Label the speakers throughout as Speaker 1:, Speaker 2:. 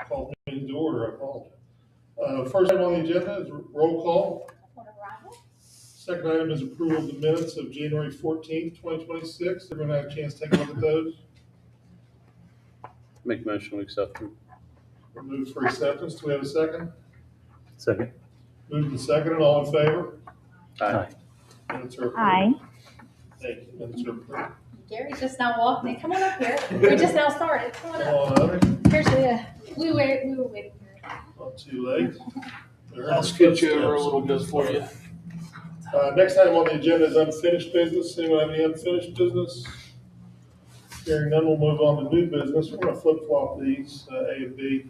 Speaker 1: Call meeting to order. I apologize. First item on the agenda is roll call. Second item is approval of the minutes of January 14th, 2026. Everyone had a chance to take a look at those.
Speaker 2: Make a motion to accept them.
Speaker 1: We'll move for acceptance. Do we have a second?
Speaker 2: Second.
Speaker 1: Move to second and all in favor?
Speaker 2: Aye.
Speaker 1: Minutes are approved.
Speaker 3: Aye.
Speaker 1: Thank you. Minutes are approved.
Speaker 4: Gary's just now walking. Come on up here. We just now started. Come on
Speaker 1: Come
Speaker 4: up.
Speaker 1: on, Hunter.
Speaker 4: Here's the, we were waiting for you.
Speaker 1: Not too late.
Speaker 5: I'll scoot you over a little bit for you.
Speaker 1: Next item on the agenda is unfinished business. Anyone have any unfinished business? Hearing none, we'll move on to new business. We're going to flip flop these, A and B.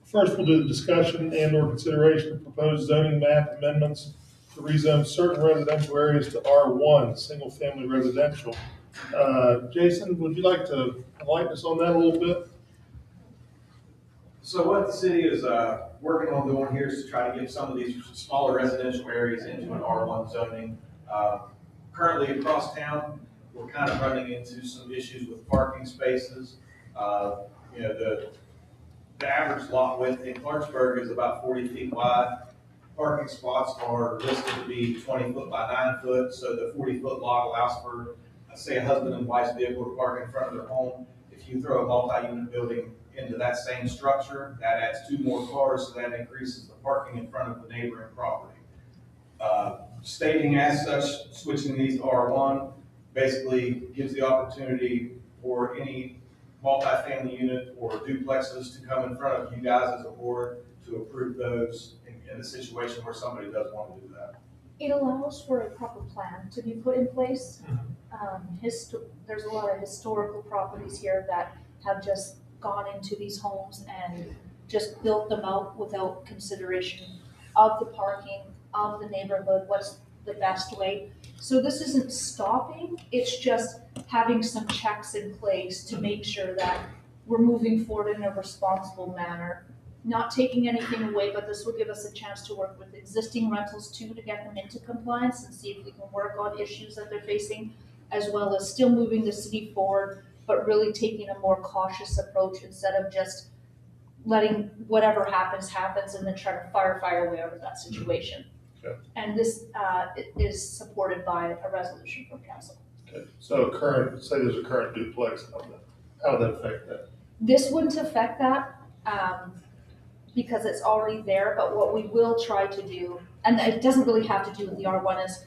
Speaker 1: First, we'll do the discussion and or consideration of proposed zoning map amendments to rezone certain residential areas to R1, single family residential. Jason, would you like to enlighten us on that a little bit?
Speaker 6: So what the city is working on doing here is to try to get some of these smaller residential areas into an R1 zoning. Currently across town, we're kind of running into some issues with parking spaces. The average lot width in Clarksburg is about 40 feet wide. Parking spots are listed to be 20 foot by 9 foot. So the 40-foot lot allows for, say, a husband and wife's vehicle to park in front of their home. If you throw a multi-unit building into that same structure, that adds 2 more cars, so that increases the parking in front of the neighboring property. Stating as such, switching these to R1 basically gives the opportunity for any multifamily unit or duplexes to come in front of you guys as a board to approve those in a situation where somebody does want to do that.
Speaker 4: It allows for a proper plan to be put in place. There's a lot of historical properties here that have just gone into these homes and just built them out without consideration of the parking, of the neighborhood, what's the best way. So this isn't stopping, it's just having some checks in place to make sure that we're moving forward in a responsible manner, not taking anything away, but this will give us a chance to work with existing rentals too, to get them into compliance and see if we can work on issues that they're facing, as well as still moving the city forward, but really taking a more cautious approach instead of just letting whatever happens and then trying to fire our way out of that situation.
Speaker 1: Okay.
Speaker 4: And this is supported by a resolution from council.
Speaker 1: Okay. So say there's a current duplex, how would that affect that?
Speaker 4: This wouldn't affect that because it's already there, but what we will try to do, and it doesn't really have to do with the R1, is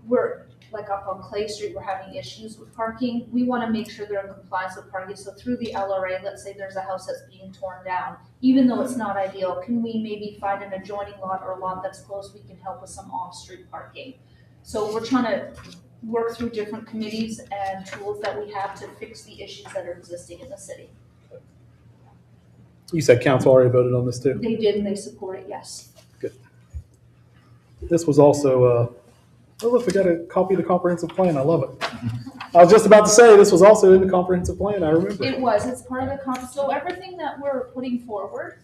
Speaker 4: we're like up on Clay Street, we're having issues with parking. We want to make sure they're in compliance with parking. So through the LRA, let's say there's a house that's being torn down, even though it's not ideal, can we maybe find an adjoining lot or a lot that's close, we can help with some off-street parking. So we're trying to work through different committees and tools that we have to fix the issues that are existing in the city.
Speaker 5: You said council already voted on this too?
Speaker 4: They did, and they support it, yes.
Speaker 5: Good. This was also, oh look, we got a copy of the comprehensive plan. I love it. I was just about to say this was also in the comprehensive plan. I remember.
Speaker 4: It's part of the so everything that we're putting forward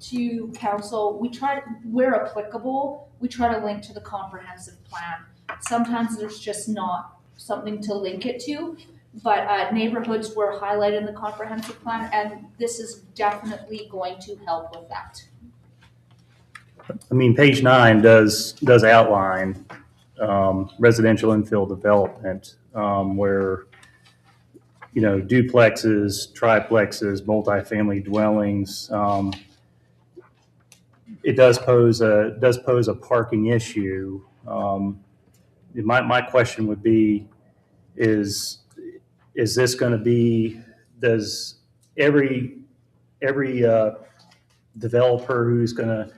Speaker 4: to council, where applicable, we try to link to the comprehensive plan. Sometimes there's just not something to link it to, but neighborhoods were highlighted in the comprehensive plan, and this is definitely going to help with that.
Speaker 2: I mean, page 9 does outline residential infill development where, duplexes, triplexes, multifamily dwellings. It does pose a parking issue. My question would be, is this going to be, does every developer who's going to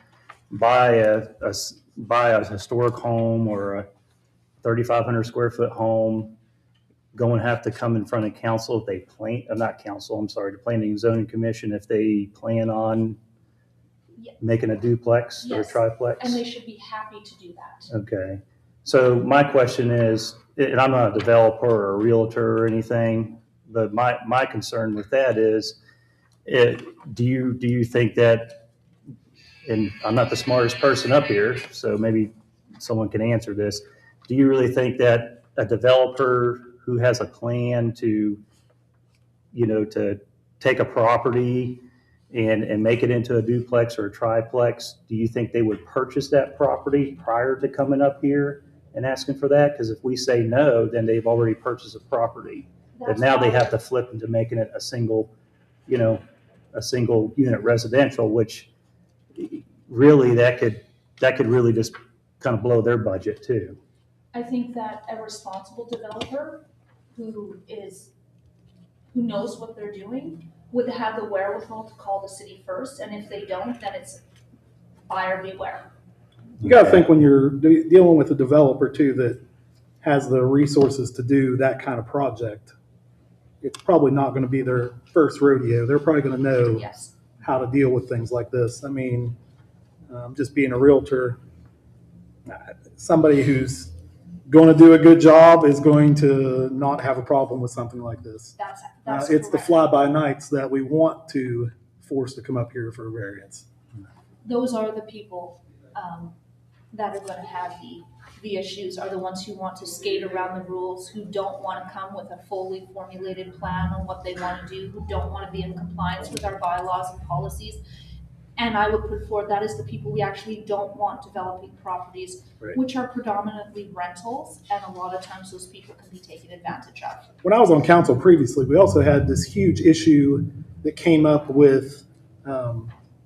Speaker 2: buy a historic home or a 3,500 square foot home going to have to come in front of council if they the Planning and Zoning Commission, if they plan on making a duplex or a triplex?
Speaker 4: And they should be happy to do that.
Speaker 2: Okay. So my question is, and I'm not a developer or a realtor or anything, but my concern with that is, do you think that, and I'm not the smartest person up here, so maybe someone can answer this, do you really think that a developer who has a plan to take a property and make it into a duplex or a triplex, do you think they would purchase that property prior to coming up here and asking for that? Because if we say no, then they've already purchased a property. But
Speaker 4: That's
Speaker 2: now they
Speaker 4: why-
Speaker 2: have to flip into making it a single unit residential, which really that could really just kind of blow their budget too.
Speaker 4: I think that a responsible developer who knows what they're doing would have the wherewithal to call the city first, and if they don't, then it's buyer beware.
Speaker 5: You got to think when you're dealing with a developer too that has the resources to do that kind of project, it's probably not going to be their first rodeo. They're probably going to know
Speaker 4: Yes.
Speaker 5: how to deal with things like this. I mean, just being a realtor, somebody who's going to do a good job is going to not have a problem with something like this.
Speaker 4: That's
Speaker 5: It's the
Speaker 4: correct.
Speaker 5: fly-by-nights that we want to force to come up here for a variance.
Speaker 4: Those are the people that are going to have the issues, are the ones who want to skate around the rules, who don't want to come with a fully formulated plan on what they want to do, who don't want to be in compliance with our bylaws and policies. And I would put forward that is the people we actually don't want developing properties,
Speaker 2: Right.
Speaker 4: which are predominantly rentals, and a lot of times those people can be taken advantage of.
Speaker 5: When I was on council previously, we also had this huge issue that came up with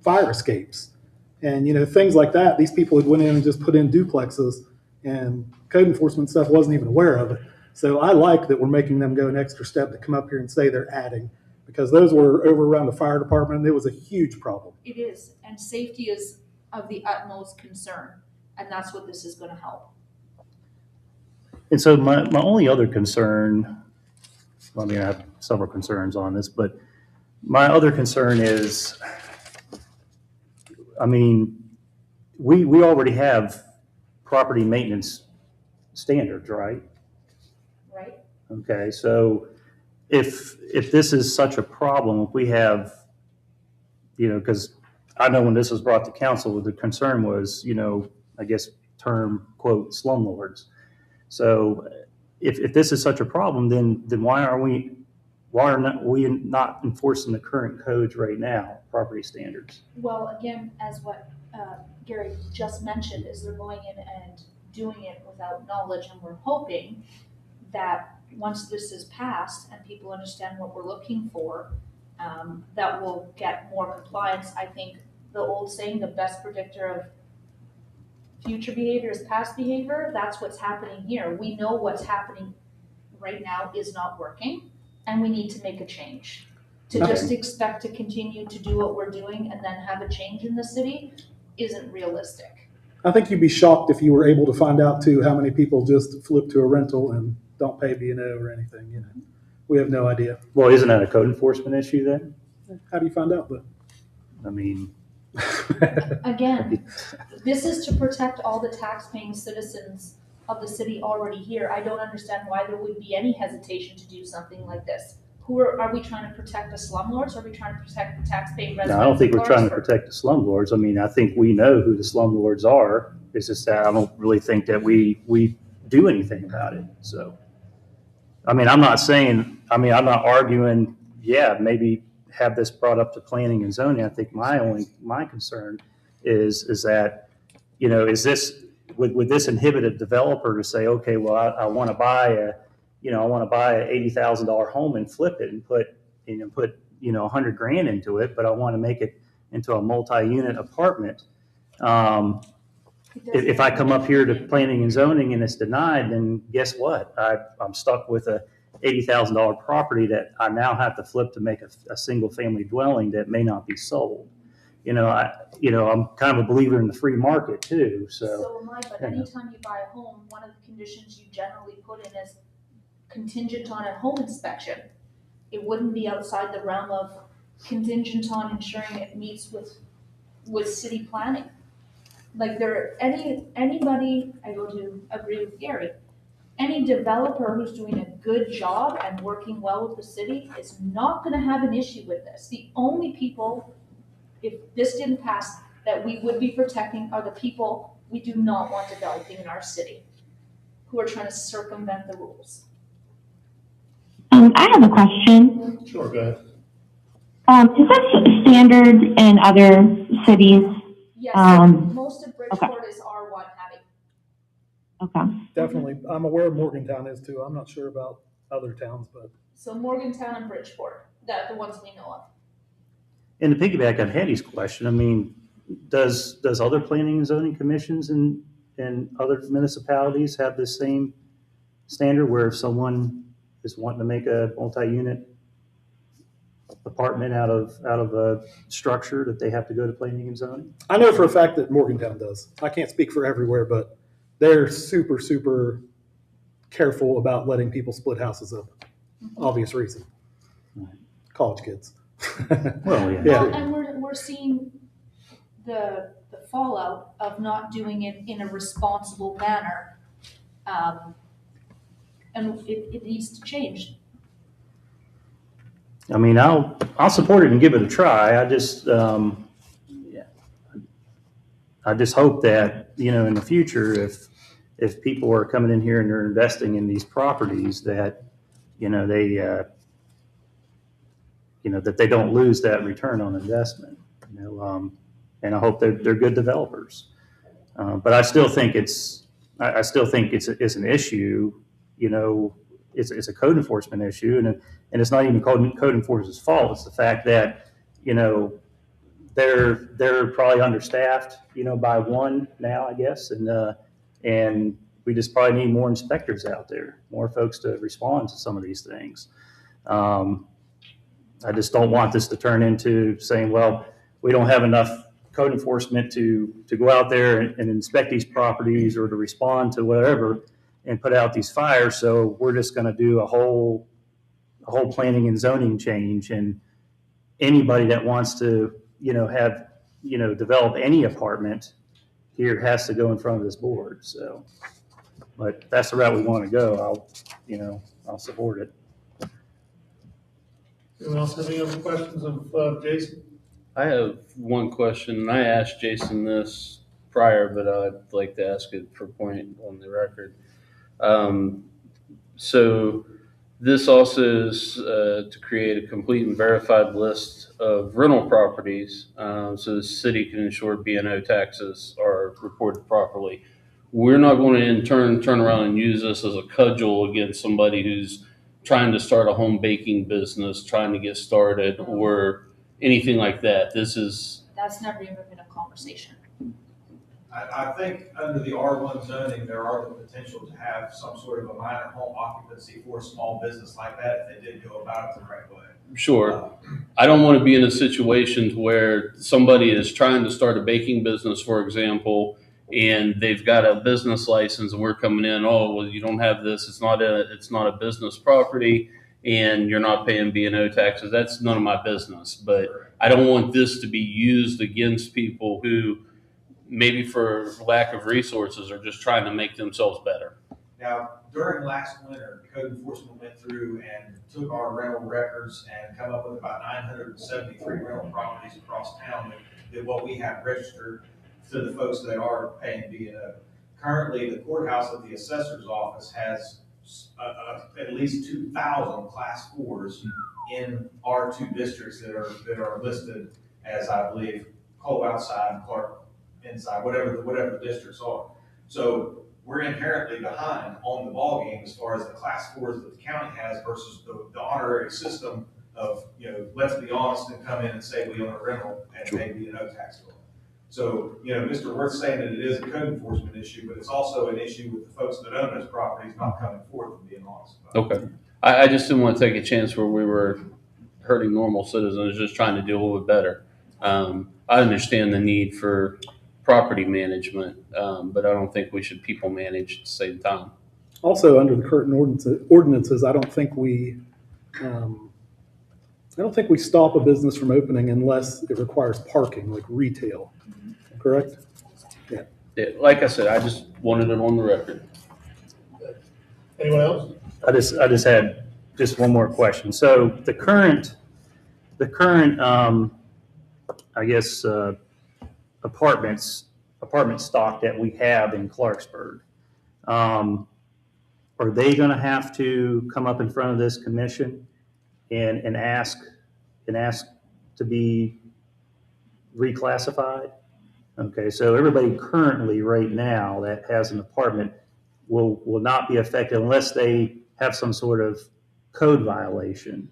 Speaker 5: fire escapes. And, things like that, these people had went in and just put in duplexes, and code enforcement stuff wasn't even aware of it. So I like that we're making them go an extra step to come up here and say they're adding, because those were over around the fire department. It was a huge problem.
Speaker 4: It is, and safety is of the utmost concern, and that's what this is going to help.
Speaker 2: And so my only other concern, I mean, I have several concerns on this, but my other concern is, I mean, we already have property maintenance standards, right?
Speaker 4: Right?
Speaker 2: Okay, so if this is such a problem, if we have, because I know when this was brought to council, the concern was, I guess term quote slumlords. So if this is such a problem, then why are we not enforcing the current codes right now, property standards?
Speaker 4: Well, again, as what Gary just mentioned, is they're going in and doing it without knowledge, and we're hoping that once this is passed and people understand what we're looking for, that we'll get more compliance. I think the old saying, the best predictor of future behavior is past behavior. That's what's happening here. We know what's happening right now is not working, and we need to make a change. To
Speaker 5: Okay.
Speaker 4: just expect to continue to do what we're doing and then have a change in the city isn't realistic.
Speaker 5: I think you'd be shocked if you were able to find out too how many people just flip to a rental and don't pay B&O or anything. We have no idea.
Speaker 2: Well, isn't that a code enforcement issue then?
Speaker 5: How do you find out? But
Speaker 2: I mean,
Speaker 4: Again, this is to protect all the tax-paying citizens of the city already here. I don't understand why there would be any hesitation to do something like this. Are we trying to protect the slumlords, or are we trying to protect the tax-paying residents?
Speaker 2: no, I don't think
Speaker 4: of
Speaker 2: we're trying to
Speaker 4: Clarksburg?
Speaker 2: protect the slumlords. I mean, I think we know who the slumlords are. It's just that I don't really think that we do anything about it. So, I mean, I'm not arguing, yeah, maybe have this brought up to planning and zoning. I think my concern is that, is this, would this inhibit a developer to say, okay, well, I want to buy a $80,000 home and flip it and put $100,000 into it, but I want to make it into a multi-unit apartment. If I come up here to planning and zoning and it's denied, then guess what? I'm stuck with a $80,000 property that I now have to flip to make a single family dwelling that may not be sold. I'm kind of a believer in the free market too, so.
Speaker 4: So am I, but anytime you buy a home, one of the conditions you generally put in is contingent on a home inspection. It wouldn't be outside the realm of contingent on ensuring it meets with city planning. Like anybody, I go to agree with Gary, any developer who's doing a good job and working well with the city is not gonna have an issue with this. The only people, if this didn't pass, that we would be protecting are the people we do not want developing in our city, who are trying to circumvent the rules.
Speaker 3: I have a question.
Speaker 1: Sure, go ahead.
Speaker 3: Is that standard in other cities?
Speaker 4: Yes, most of Bridgeport is R1 heavy.
Speaker 3: Okay.
Speaker 5: Definitely. I'm aware Morgantown is too. I'm not sure about other towns, but.
Speaker 4: So Morgantown and Bridgeport, the ones we know of.
Speaker 2: And to piggyback on Hetty's question, I mean, does other planning and zoning commissions in other municipalities have this same standard where if someone is wanting to make a multi-unit apartment out of a structure that they have to go to planning and zoning?
Speaker 5: I know for a fact that Morgantown does. I can't speak for everywhere, but they're super, super careful about letting people split houses up. Obvious reason. College kids.
Speaker 2: Well, yeah.
Speaker 5: Yeah.
Speaker 4: Well, and we're seeing the fallout of not doing it in a responsible manner. And it needs to change.
Speaker 2: I mean, I'll support it and give it a try. I just hope that, you know, in the future, if people are coming in here and they're investing in these properties, that, you know, that they don't lose that return on investment, you know, and I hope they're good developers. But I still think it's an issue, you know, it's a code enforcement issue, and it's not even code enforcement's fault. It's the fact that, you know, they're probably understaffed, you know, by one now, I guess, and we just probably need more inspectors out there, more folks to respond to some of these things. I just don't want this to turn into saying, well, we don't have enough code enforcement to go out there and inspect these properties or to respond to whatever and put out these fires. So we're just going to do a whole planning and zoning change, and anybody that wants to, you know, develop any apartment here has to go in front of this board. So, but that's the route we want to go. I'll support it.
Speaker 1: Anyone else have any other questions of Jason?
Speaker 7: I have one question, and I asked Jason this prior, but I'd like to ask it for point on the record. So this also is to create a complete and verified list of rental properties, so the city can ensure B&O taxes are reported properly. We're not going to in turn around and use this as a cudgel against somebody who's trying to start a home baking business, trying to get started, or anything like that.
Speaker 4: That's never even been a conversation.
Speaker 6: I think under the R1 zoning, there are the potential to have some sort of a minor home occupancy for a small business like that if they did go about it the right way.
Speaker 7: Sure. I don't want to be in a situation where somebody is trying to start a baking business, for example, and they've got a business license and we're coming in, oh, well, you don't have this. It's not a business property and you're not paying B&O taxes. That's none of my business. But I don't want this to be used against people who maybe for lack of resources are just trying to make themselves better.
Speaker 6: Now, during last winter, code enforcement went through and took our rental records and come up with about 973 rental properties across town that what we have registered to the folks that are paying B&O. Currently, the courthouse at the assessor's office has at least 2,000 class 4s in R2 districts that are listed as, I believe, Cole outside, Clark inside, whatever the districts are. So we're inherently behind on the ballgame as far as the class 4s that the county has versus the honorary system of, you know, let's be honest and come in and say we own a rental and pay B&O tax for it. So, you know, Mr. Worth's saying that it is a code enforcement issue, but it's also an issue with the folks that own those properties not coming forth and being honest about it.
Speaker 7: Okay. I just didn't want to take a chance where we were hurting normal citizens, just trying to do a little bit better. I understand the need for property management, but I don't think we should people manage at the same time.
Speaker 5: Also, under the current ordinances, I don't think we stop a business from opening unless it requires parking, like retail. Correct? Yeah.
Speaker 7: Yeah, like I said, I just wanted it on the record.
Speaker 1: Anyone else?
Speaker 2: I just had just one more question. So the current I guess apartment stock that we have in Clarksburg, are they going to have to come up in front of this commission and ask to be reclassified? Okay, so everybody currently right now that has an apartment will not be affected unless they have some sort of code violation.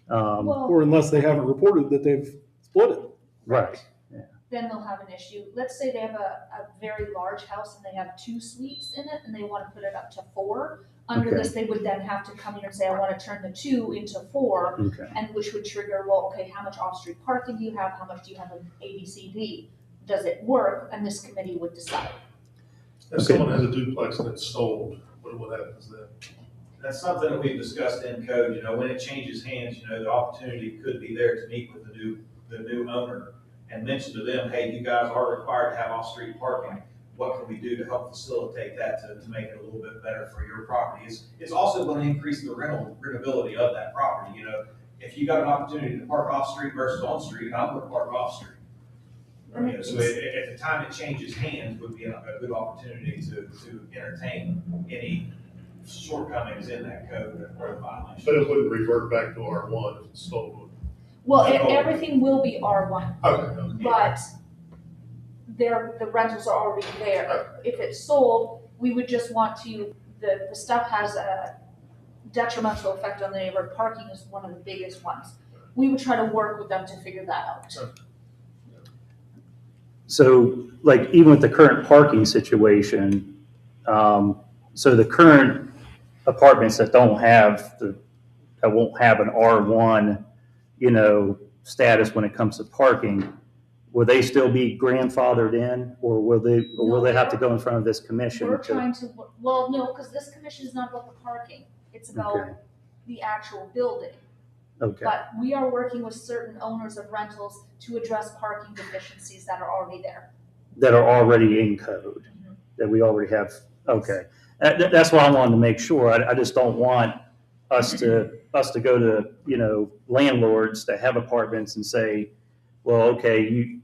Speaker 4: Well,
Speaker 5: Or unless they haven't reported that they've split it.
Speaker 2: Right.
Speaker 4: then they'll have an issue. Let's say they have a very large house and they have 2 suites in it and they want to put it up to 4. Under
Speaker 2: Okay.
Speaker 4: this, they would then have to come in and say, I want to turn the 2 into 4,
Speaker 2: Okay.
Speaker 4: and which would trigger, well, okay, how much off-street parking do you have? How much do you have in A, B, C, D? Does it work? And this committee would decide.
Speaker 1: If someone has a duplex and it's sold, what happens then?
Speaker 6: That's something that we've discussed in code, when it changes hands, the opportunity could be there to meet with the new owner and mention to them, hey, you guys are required to have off-street parking. What can we do to help facilitate that to make it a little bit better for your property? It's also going to increase the rentability of that property. If you got an opportunity to park off-street versus on-street, I'm going to park off-street. So at the time it changes hands would be a good opportunity to entertain any shortcomings in that code or the violation.
Speaker 1: But it wouldn't revert back to R1 if it's sold.
Speaker 4: Well, everything will be R1,
Speaker 1: Okay.
Speaker 4: but the rentals are already there. If it's sold, we would just want to, the stuff has a detrimental effect on the neighborhood. Parking is one of the biggest ones. We would try to work with them to figure that out.
Speaker 2: So, like, even with the current parking situation, so the current apartments that won't have an R1, status when it comes to parking, will they still be grandfathered in, or will they have to go in front of this commission?
Speaker 4: We're trying to, well, no, because this commission is not about the parking. It's about
Speaker 2: Okay.
Speaker 4: the actual building.
Speaker 2: Okay,
Speaker 4: But we are working with certain owners of rentals to address parking deficiencies that are already there.
Speaker 2: that are already in code,
Speaker 4: Mhm.
Speaker 2: that we already have, okay. That's why I wanted to make sure. I just don't want us to go to, landlords that have apartments and say, well, okay,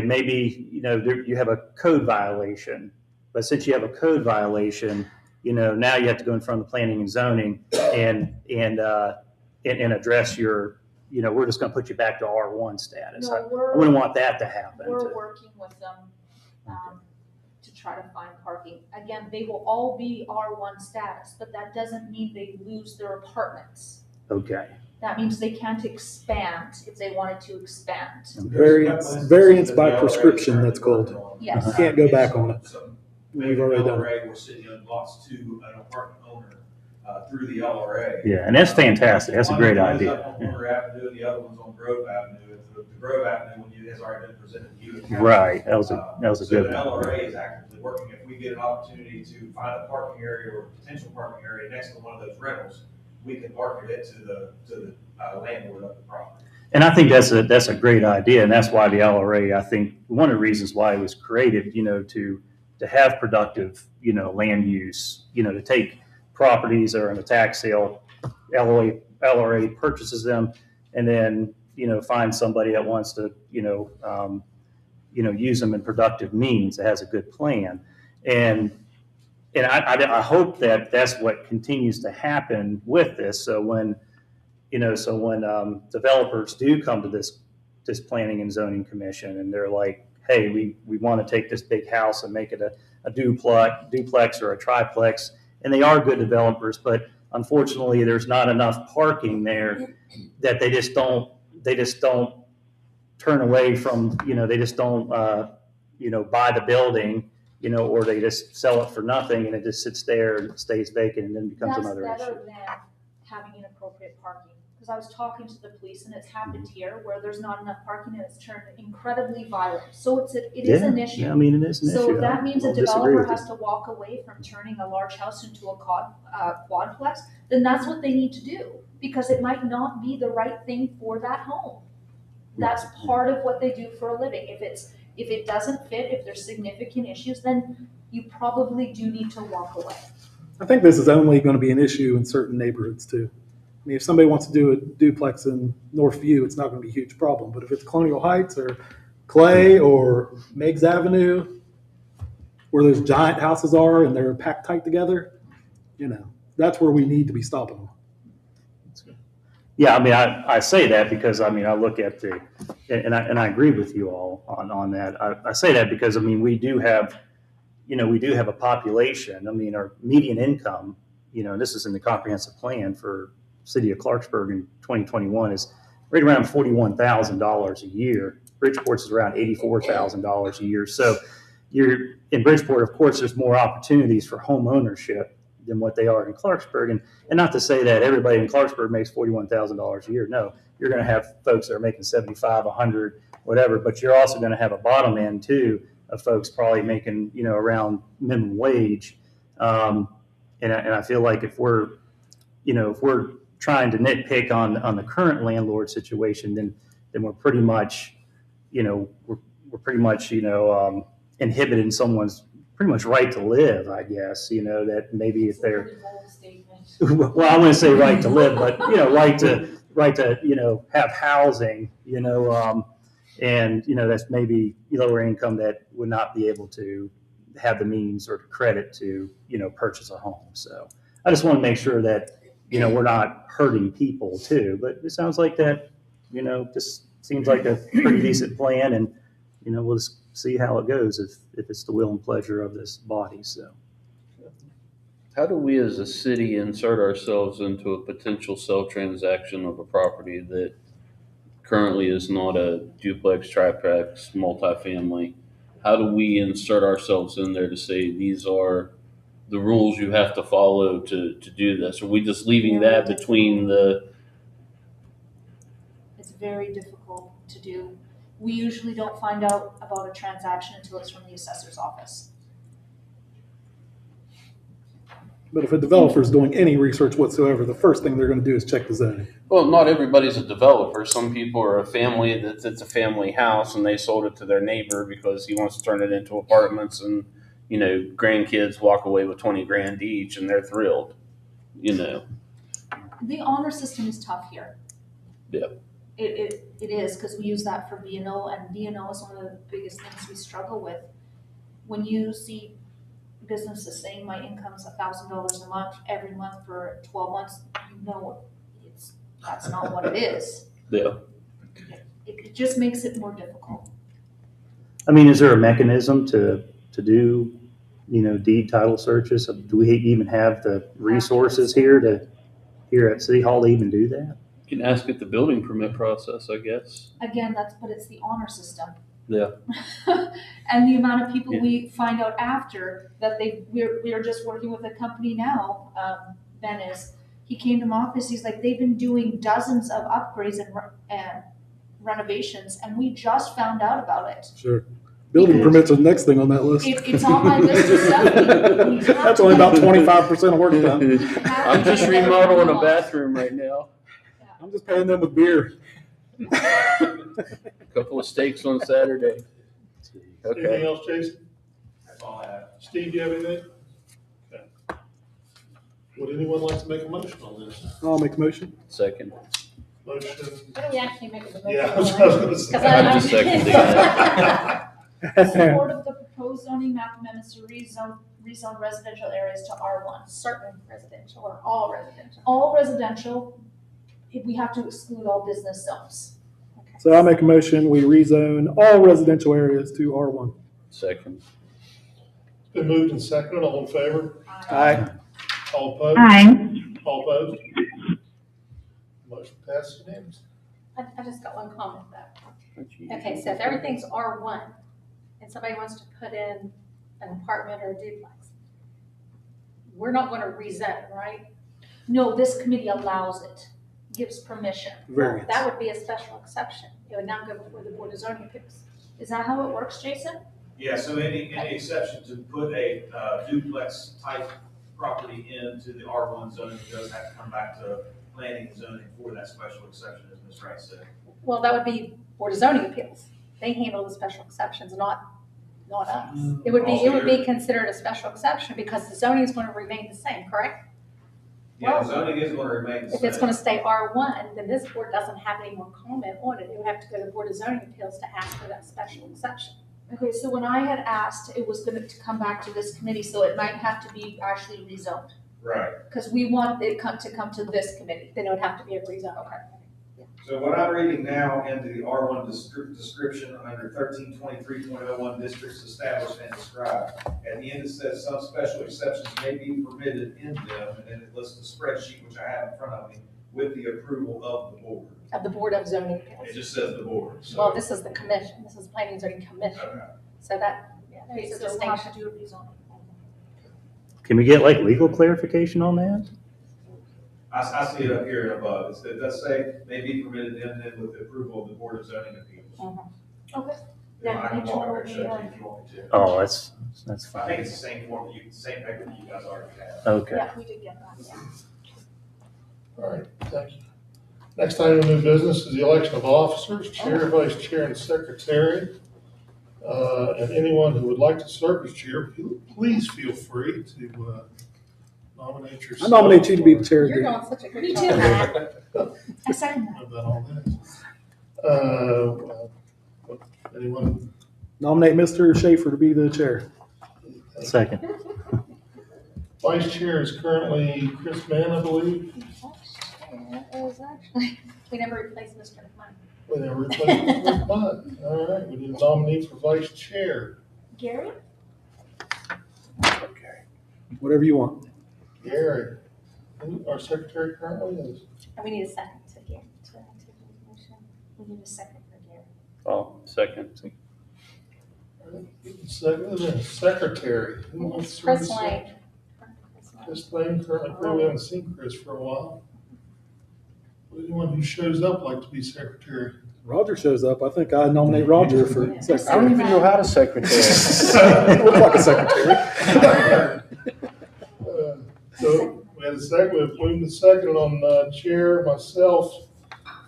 Speaker 2: maybe, you have a code violation, but since you have a code violation, now you have to go in front of the planning and zoning and address your, we're just going to put you back to R1 status.
Speaker 4: No,
Speaker 2: I wouldn't want that to happen.
Speaker 4: We're working with them to try to find parking. Again, they will all be R1 status, but that doesn't mean they lose their apartments.
Speaker 2: Okay.
Speaker 4: That means they can't expand if they wanted to expand.
Speaker 5: Variance by prescription, that's called.
Speaker 4: Yes.
Speaker 5: You can't go back on it. We've already done it.
Speaker 6: LRA, we're sitting on lots to an apartment owner through the LRA.
Speaker 2: Yeah, and that's fantastic. That's a great
Speaker 6: One is
Speaker 2: idea.
Speaker 6: up on Warner Avenue, and the other one's on Grove Avenue. The Grove Avenue one has already been presented to you.
Speaker 2: Right, that was a good
Speaker 6: So the
Speaker 2: one.
Speaker 6: LRA is actively working. If we get an opportunity to find a parking area or potential parking area next to one of those rentals, we can market it to the landlord of the property.
Speaker 2: And I think that's a great idea, and that's why the LRA, I think, one of the reasons why it was created, to have productive, land use, to take properties that are in a tax sale, LRA purchases them, and then, find somebody that wants to, use them in productive means, that has a good plan. And I hope that that's what continues to happen with this. So when developers do come to this planning and zoning commission and they're like, hey, we want to take this big house and make it a duplex or a triplex, and they are good developers, but unfortunately there's not enough parking there that they just don't turn away from, they just don't buy the building, or they just sell it for nothing and it just sits there and stays vacant and then becomes another
Speaker 4: That's
Speaker 2: issue.
Speaker 4: better than having inappropriate parking. Because I was talking to the police and it's happened here where there's not enough parking and it's turned incredibly violent. So it is an issue.
Speaker 2: Yeah, I mean, it is an issue.
Speaker 4: So that means
Speaker 2: I
Speaker 4: a
Speaker 2: don't disagree
Speaker 4: developer
Speaker 2: with you.
Speaker 4: has to walk away from turning a large house into a quadplex, then that's what they need to do, because it might not be the right thing for that home. That's part of what they do for a living. If it doesn't fit, if there's significant issues, then you probably do need to walk away.
Speaker 5: I think this is only going to be an issue in certain neighborhoods too. I mean, if somebody wants to do a duplex in Northview, it's not going to be a huge problem. But if it's Colonial Heights or Clay or Meigs Avenue, where those giant houses are and they're packed tight together, that's where we need to be stopping them.
Speaker 2: Yeah, I mean, I say that because, I mean, I look at and I agree with you all on that. I say that because, I mean, we do have a population. I mean, our median income, this is in the comprehensive plan for city of Clarksburg in 2021 is right around $41,000 a year. Bridgeport's is around $84,000 a year. So in Bridgeport, of course, there's more opportunities for home ownership than what they are in Clarksburg. And not to say that everybody in Clarksburg makes $41,000 a year. No, you're going to have folks that are making 75, 100, whatever, but you're also going to have a bottom end too of folks probably making, around minimum wage. And I feel like if we're trying to nitpick on the current landlord situation, then we're pretty much, we're pretty much, inhibiting someone's pretty much right to live, I guess, that maybe if they're,
Speaker 4: Pretty bold statement.
Speaker 2: well, I wouldn't say right to live, but, right to, have housing, and, that's maybe lower income that would not be able to have the means or credit to, purchase a home. So I just want to make sure that, we're not hurting people too, but it sounds like that, just seems like a pretty decent plan, and, we'll just see how it goes if it's the will and pleasure of this body, so.
Speaker 7: How do we as a city insert ourselves into a potential sale transaction of a property that currently is not a duplex, triplex, multifamily? How do we insert ourselves in there to say these are the rules you have to follow to do this? Are we just leaving that between the?
Speaker 4: It's very difficult to do. We usually don't find out about a transaction until it's from the assessor's office.
Speaker 5: But if a developer is doing any research whatsoever, the first thing they're going to do is check the zoning.
Speaker 7: Well, not everybody's a developer. Some people are a family it's a family house and they sold it to their neighbor because he wants to turn it into apartments, and grandkids walk away with 20 grand each and they're thrilled.
Speaker 4: The honor system is tough here.
Speaker 7: Yeah.
Speaker 4: It is, because we use that for B&O, and B&O is one of the biggest things we struggle with. When you see businesses saying my income's $1,000 a month every month for 12 months, that's not what it is.
Speaker 7: Yeah.
Speaker 4: It just makes it more difficult.
Speaker 2: I mean, is there a mechanism to do, deed title searches? Do we even have the resources here at City Hall to even do that?
Speaker 7: You can ask at the building permit process, I guess.
Speaker 4: Again, but it's the honor system.
Speaker 7: Yeah.
Speaker 4: And the amount of people we find out after that we are just working with a company now, Ben is, he came to my office, he's like, they've been doing dozens of upgrades and renovations, and we just found out about it.
Speaker 5: Sure. Building permits are the next thing on that list.
Speaker 4: It's on my list of stuff.
Speaker 5: That's only about 25% of work done.
Speaker 7: I'm just remodeling a bathroom right now.
Speaker 5: I'm just paying them with beer.
Speaker 7: Couple of steaks on Saturday.
Speaker 1: Anything
Speaker 7: Okay.
Speaker 1: else, Jason?
Speaker 6: That's all I have.
Speaker 1: Steve, do you have anything? Okay. Would anyone like to make a motion on this?
Speaker 5: I'll make a motion.
Speaker 7: Second.
Speaker 1: Motion,
Speaker 8: What are we actually making the motion
Speaker 1: yeah, I
Speaker 8: on?
Speaker 1: was gonna say.
Speaker 8: 'Cause
Speaker 7: I'm just seconding that.
Speaker 4: Support of the proposed zoning map amendments to rezone residential areas to R1.
Speaker 8: Certain residential or all residential?
Speaker 4: All residential, if we have to exclude all business zones.
Speaker 8: Okay.
Speaker 5: So I'll make a motion, we rezone all residential areas to R1.
Speaker 7: Second.
Speaker 1: It's been moved and seconded, all in favor?
Speaker 5: Aye.
Speaker 1: All opposed?
Speaker 3: Aye.
Speaker 1: All opposed? Motion passes unanimously.
Speaker 8: I just got one comment though. Okay, so if everything's R1 and somebody wants to put in an apartment or a duplex, we're not going to rezone, right?
Speaker 4: No, this committee allows it, gives permission.
Speaker 5: Variance.
Speaker 8: That would be a special exception. It would now go before the Board of Zoning Appeals.
Speaker 4: Is that how it works, Jason?
Speaker 6: Yeah, so any exception to put a duplex type property into the R1 zone does have to come back to planning and zoning for that special exception, as Ms. Wright said.
Speaker 8: Well, that would be Board of Zoning Appeals. They handle the special exceptions, not us. It would be considered a special exception because the zoning is going to remain the same, correct?
Speaker 6: Yeah, the zoning is going to remain the same.
Speaker 8: If it's going to stay R1, then this board doesn't have any more comment on it. It would have to go to the Board of Zoning Appeals to ask for that special exception.
Speaker 4: Okay, so when I had asked, it was going to come back to this committee, so it might have to be actually rezoned.
Speaker 6: Right.
Speaker 4: Because we want it to come to this committee.
Speaker 8: Then it would have to be a rezone. Okay.
Speaker 6: So what I'm reading now into the R1 description under 1323.01 districts established and described. At the end, it says some special exceptions may be permitted in them, and then it lists the spreadsheet, which I have in front of me, with the approval of the board.
Speaker 8: Of the Board of Zoning
Speaker 6: It
Speaker 8: Appeals.
Speaker 6: just says the board. So-
Speaker 8: Well, this is the commission. This is Planning Zoning Commission.
Speaker 6: Okay.
Speaker 8: So that, yeah,
Speaker 4: Okay,
Speaker 8: there's a
Speaker 4: so we'll have
Speaker 8: distinction.
Speaker 4: to do a rezoning.
Speaker 2: Can we get like legal clarification on that?
Speaker 6: I see it up here and above. It does say may be permitted in and with the approval of the Board of Zoning Appeals.
Speaker 4: Okay.
Speaker 6: And I can
Speaker 4: Yeah,
Speaker 6: walk there and
Speaker 4: each
Speaker 6: show
Speaker 4: one
Speaker 6: you if you want me to.
Speaker 2: Oh, that's
Speaker 6: I think
Speaker 2: fine.
Speaker 6: it's the same form, same paper that you guys already have.
Speaker 2: Okay.
Speaker 4: Yeah, we did get that, yeah.
Speaker 1: All right, thank you. Next item of new business is the election of officers, chair, vice chair, and secretary. And anyone who would like to serve as chair, please feel free to nominate
Speaker 5: I
Speaker 1: yourself.
Speaker 5: nominate you to be the chair
Speaker 8: You're
Speaker 5: again.
Speaker 8: doing such a good
Speaker 4: Me
Speaker 8: job.
Speaker 4: too, Matt. I second that.
Speaker 1: About all this. Anyone?
Speaker 5: Nominate Mr. Schaefer to be the chair.
Speaker 2: Second.
Speaker 1: Vice chair is currently Chris Mann, I believe.
Speaker 8: We never replaced Mr. McMahon.
Speaker 1: We never replaced Rick Mudd. All right, we need a nominee for vice chair.
Speaker 4: Gary?
Speaker 5: Whatever you want.
Speaker 1: Gary, who our secretary currently is.
Speaker 8: And we need a second to Gary, to the motion.
Speaker 4: We need a second for Gary.
Speaker 7: Oh, second.
Speaker 1: Secretary. Who wants to serve
Speaker 8: Chris
Speaker 1: as
Speaker 8: Lane.
Speaker 1: secretary? Chris Lane, currently, we haven't seen Chris for a while. Would anyone who shows up like to be secretary?
Speaker 5: Roger shows up. I think I nominate Roger for
Speaker 8: Yeah.
Speaker 5: secretary.
Speaker 7: I don't even know how to secretary.
Speaker 5: Look like a secretary.
Speaker 1: So we had a second, we have moved the second on chair, myself,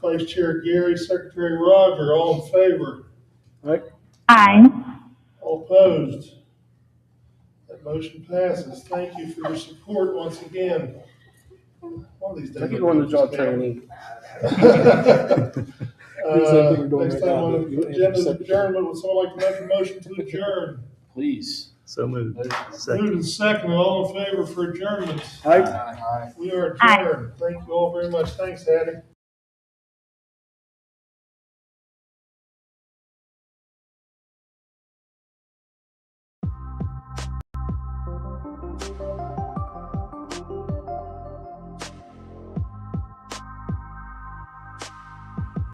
Speaker 1: vice chair Gary, secretary Roger, all in favor,
Speaker 3: Aye.
Speaker 1: all opposed. That motion passes. Thank you for your support once again. One of these days.
Speaker 7: I could go on the job training.
Speaker 1: Next time on the agenda is adjournment. Would someone like to make a motion to adjourn?
Speaker 7: Please.
Speaker 2: So moved.
Speaker 1: Moved
Speaker 2: Second.
Speaker 1: and second, all in favor for adjournment.
Speaker 5: Aye.
Speaker 1: We are adjourned. Thank you all very much. Thanks, Hattie.